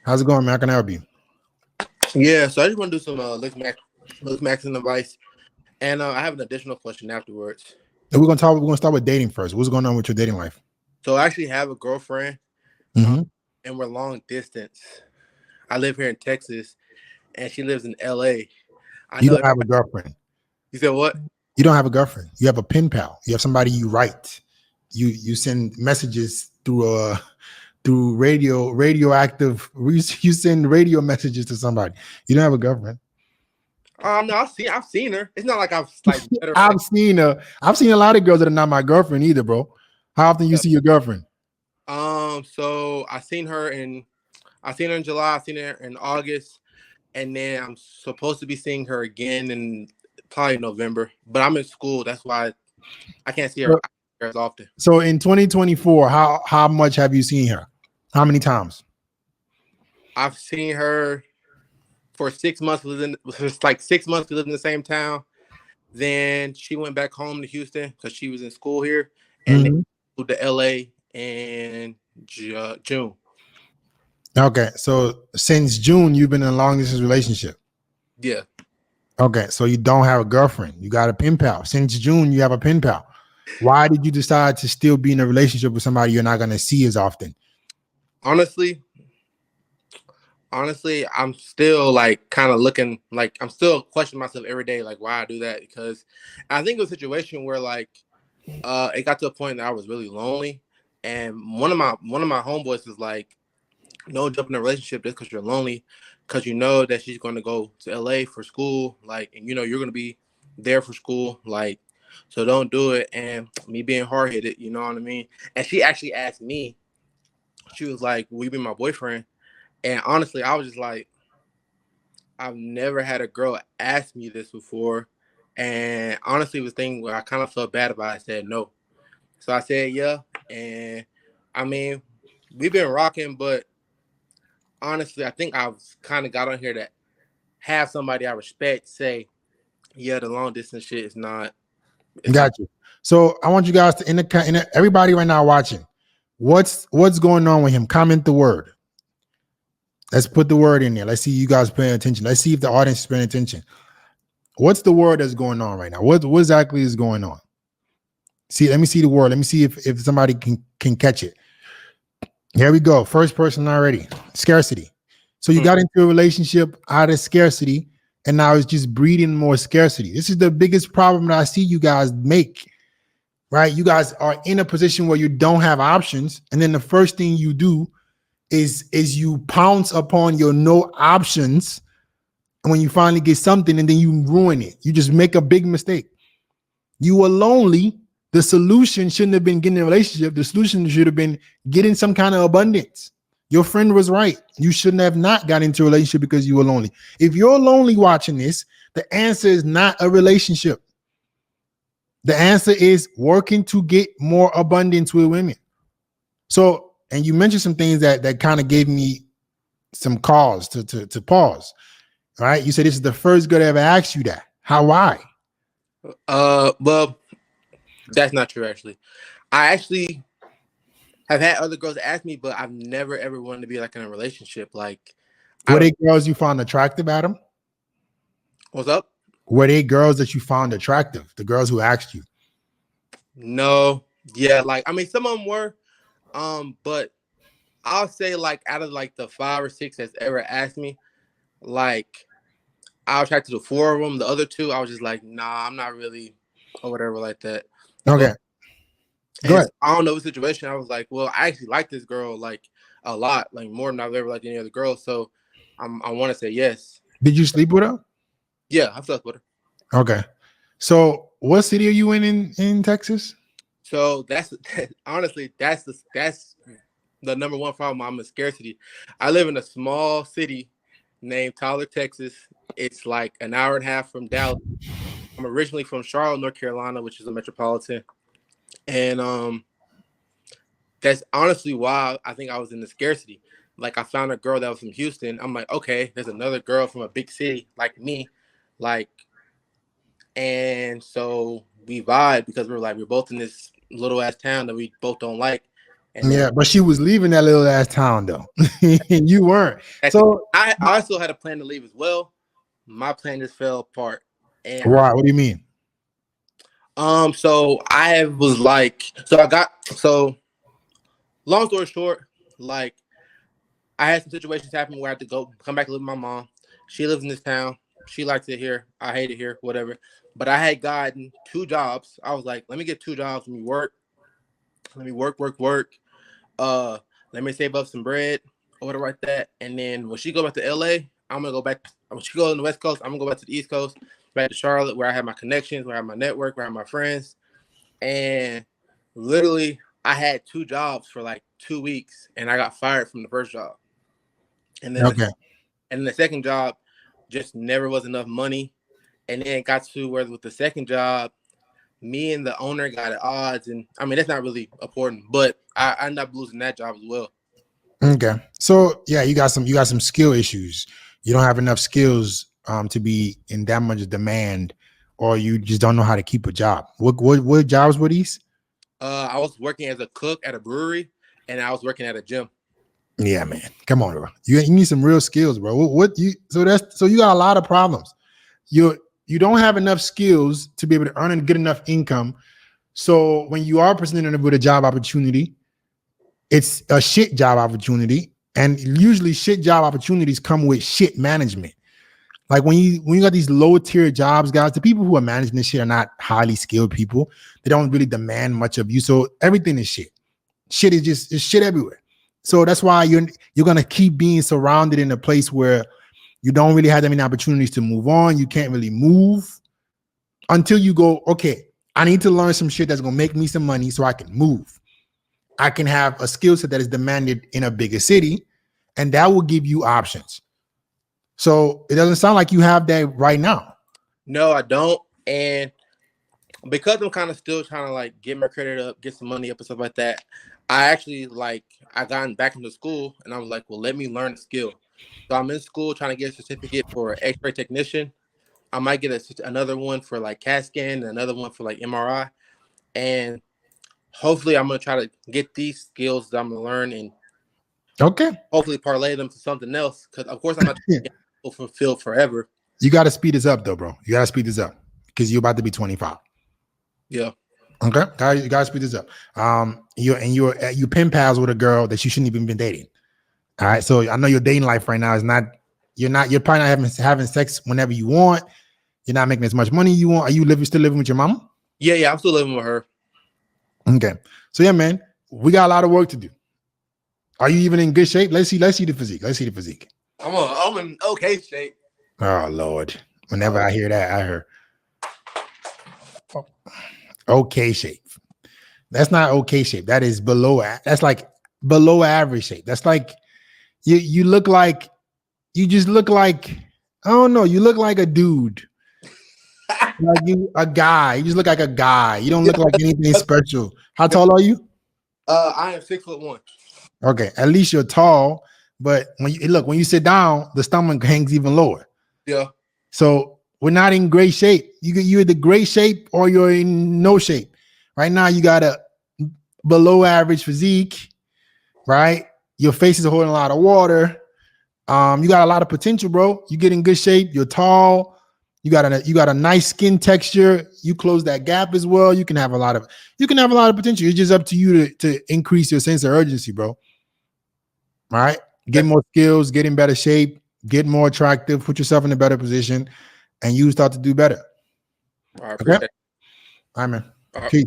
How's it going, man? How can I help you? Yeah, so I just want to do some look maxing advice, and I have an additional question afterwards. And we're gonna start with dating first. What's going on with your dating life? So I actually have a girlfriend, um, Mm-hmm. and we're long distance. I live here in Texas, and she lives in LA. I You know don't have a everybody. girlfriend. You said what? You don't have a girlfriend. You have a pen pal. You have somebody you write. You send messages through radioactive. You send radio messages to somebody. You don't have a girlfriend. No, I've seen her. It's not like I've like met her. I've seen a lot of girls that are not my girlfriend either, bro. How often you see your girlfriend? So I seen her in July. I seen her in August, and then I'm supposed to be seeing her again in probably November. But I'm in school. That's why I can't see her So, as often. so in 2024, how much have you seen her? How many times? I've seen her for 6 months. It's like 6 months. We lived in the same town. Then she went back home to Houston because she was in school here, and then Mhm. moved to LA in June. Okay, so since June, you've been in a long distance relationship. Yeah, Okay, so you don't have a girlfriend. You got a pen pal. Since June, you have a pen pal. Why did you decide to still be in a relationship with somebody you're not going to see as often? honestly, I'm still like kind of looking like I'm still questioning myself every day, like why I do that because I think it was a situation where like it got to a point that I was really lonely, and one of my homeboys was like, "No, jump in a relationship just because you're lonely, because you know that she's going to go to LA for school, like, and you know you're going to be there for school, like, so don't do it." And me being hard headed, you know what I mean. And she actually asked me, she was like, "Will you be my boyfriend?" And honestly, I was just like, I've never had a girl ask me this before, and honestly, it was a thing where I kind of felt bad about it. I said no, so I said yeah, and I mean, we've been rocking, but honestly, I think I've kind of got on here to have somebody I respect say, yeah, the long distance shit is not. It's not. Got you. So I want you guys to everybody right now watching. What's going on with him? Comment the word. Let's put the word in there. Let's see you guys paying attention. Let's see if the audience is paying attention. What's the word that's going on right now? What exactly is going on? See, let me see the word. Let me see if somebody can catch it. Here we go. First person already. Scarcity. So you Hmm. got into a relationship out of scarcity, and now it's just breeding more scarcity. This is the biggest problem that I see you guys make, right? You guys are in a position where you don't have options, and then the first thing you do is you pounce upon your no options, and when you finally get something, and then you ruin it. You just make a big mistake. You were lonely. The solution shouldn't have been getting a relationship. The solution should have been getting some kind of abundance. Your friend was right. You shouldn't have not got into a relationship because you were lonely. If you're lonely watching this, the answer is not a relationship. The answer is working to get more abundance with women. So, and you mentioned some things that kind of gave me some cause to pause. All right. You said this is the first girl that ever asked you that. How? Why? Well, that's not true. Actually, I actually have had other girls ask me, but I've never ever wanted to be like in a relationship. Like, I Were don't. they girls you found attractive, Adam? What's up? Were they girls that you found attractive? The girls who asked you. No. Yeah. Like, I mean, some of them were. But I'll say like out of like the 5 or 6 that's ever asked me, like I was attracted to 4 of them. The other two, I was just like, nah, I'm not really, or whatever like that. But Okay, go and ahead. so, I don't know the situation. I was like, well, I actually like this girl like a lot, like more than I've ever liked any other girl. So I want to say yes. Did you sleep with her? Yeah, I slept with her. Okay. So what city are you in Texas? So that's honestly that's the number one problem. I'm in scarcity. I live in a small city named Tyler, Texas. It's like an hour and a half from Dallas. I'm originally from Charlotte, North Carolina, which is a metropolitan, and that's honestly why I think I was in the scarcity. Like I found a girl that was from Houston. I'm like, okay, there's another girl from a big city like me, like, and so we vibe because we're both in this little ass town that we both don't like, And then Yeah, but she was leaving that little ass town though. And you weren't. So I also had a plan to leave as well. My plan just fell apart. And why? What do you mean? so I was like, so long story short, like I had some situations happen where I had to come back to live with my mom. She lives in this town. She likes it here. I hate it here, whatever. But I had gotten 2 jobs. I was like, let me get 2 jobs. Let me work. Let me work. Uh, Let me save up some bread or whatever like that. And then when she go back to LA, I'm gonna go back. When she goes on the West Coast, I'm gonna go back to the East Coast, back to Charlotte, where I have my connections, where I have my network, where I have my friends. And literally, I had 2 jobs for like 2 weeks, and I got fired from the first job. And then Okay. the second job just never was enough money. And then it got to where with the second job, me and the owner got at odds. And I mean, that's not really important, but I ended up losing that job as well. Okay. So yeah, you got some skill issues. You don't have enough skills to be in that much demand, or you just don't know how to keep a job. What jobs were these? I was working as a cook at a brewery, and I was working at a gym. Yeah, man. Come on, bro. You need some real skills, bro. So you got a lot of problems. You don't have enough skills to be able to earn and get enough income. So when you are presented with a job opportunity, it's a shit job opportunity. And usually shit job opportunities come with shit management. Like when you got these low tier jobs, guys, the people who are managing this shit are not highly skilled people. They don't really demand much of you. So everything is shit. Shit is just it's shit everywhere. So that's why you're gonna keep being surrounded in a place where you don't really have that many opportunities to move on. You can't really move until you go, okay, I need to learn some shit that's gonna make me some money so I can move. I can have a skill set that is demanded in a bigger city, and that will give you options. So it doesn't sound like you have that right now. No, I don't. And because I'm kind of still trying to like get my credit up, get some money up and stuff like that, I actually I gotten back into school and I was like, well, let me learn a skill. So I'm in school trying to get a certificate for X-ray technician. I might get another one for like CAT scan, another one for like MRI. And hopefully I'm gonna try to get these skills that I'm gonna learn and hopefully parlay them to something else. Because of course I'm not fulfilled forever. You got to speed this up though, bro. You got to speed this up because you're about to be 25. Yeah. Okay, you got to speed this up. You pen pals with a girl that you shouldn't even been dating. All right, so I know your dating life right now is not. You're probably not having sex whenever you want. You're not making as much money you want. Are you still living with your mama? Yeah, I'm still living with her. Okay, so yeah, man, we got a lot of work to do. Are you even in good shape? Let's see the physique. I'm in okay shape. Oh Lord, whenever I hear that, I hear okay shape. That's not okay shape. That is that's like below average shape. That's like you look like you just look like I don't know. You look like a dude. Like a guy. You just look like a guy. You don't look like anything special. How tall are you? I am 6'1". Okay, at least you're tall. But when you sit down, the stomach hangs even lower. Yeah. So we're not in great shape. You're the great shape or you're in no shape. Right now, you got a below average physique, right? Your face is holding a lot of water. You got a lot of potential, bro. You get in good shape. You're tall. You got a nice skin texture. You close that gap as well. You can have a lot of potential. It's just up to you to increase your sense of urgency, bro. All right. Get more skills, get in better shape, get more attractive, put yourself in a better position, and you start to do better. I appreciate it. All right, man. All right. Peace.